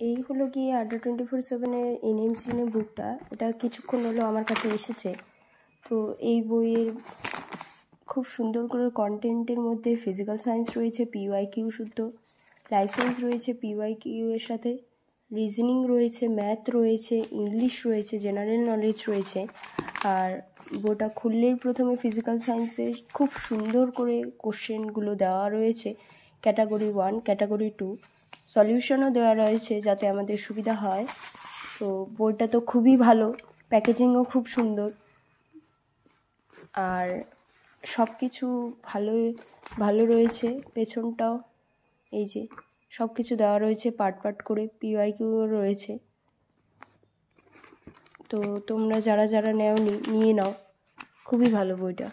এই হলো গিয়ে আড্ডা 24/7-এর এনএমসিএন বুকটা। এটা কিছুক্ষণ হলো আমার কাছে এসেছে। তো এই বইয়ের খুব সুন্দর করে কন্টেন্টের মধ্যে ফিজিক্যাল সায়েন্স রয়েছে, পিওয়াইকিউ শুদ্ধ, লাইফ সায়েন্স রয়েছে পিওয়াইকিউ এর সাথে, রিজনিং রয়েছে, ম্যাথ রয়েছে, ইংলিশ রয়েছে, জেনারেল নলেজ রয়েছে। আর বইটা খুললেই প্রথমে ফিজিক্যাল সায়েন্সের খুব সুন্দর করে কোশ্চেনগুলো দেওয়া রয়েছে, ক্যাটাগরি 1, ক্যাটাগরি 2, সলিউশনও দেওয়া রয়েছে যাতে আমাদের সুবিধা হয়। তো বইটা তো খুবই ভালো, প্যাকেজিংও খুব সুন্দর, আর সব কিছু ভালো রয়েছে। পেছনটাও এই যে সব কিছু দেওয়া রয়েছে পার্ট পার্ট করে, পিওয়াইকিউও রয়েছে। তো তোমরা যারা নেওনি নিয়ে নাও, খুবই ভালো বইটা।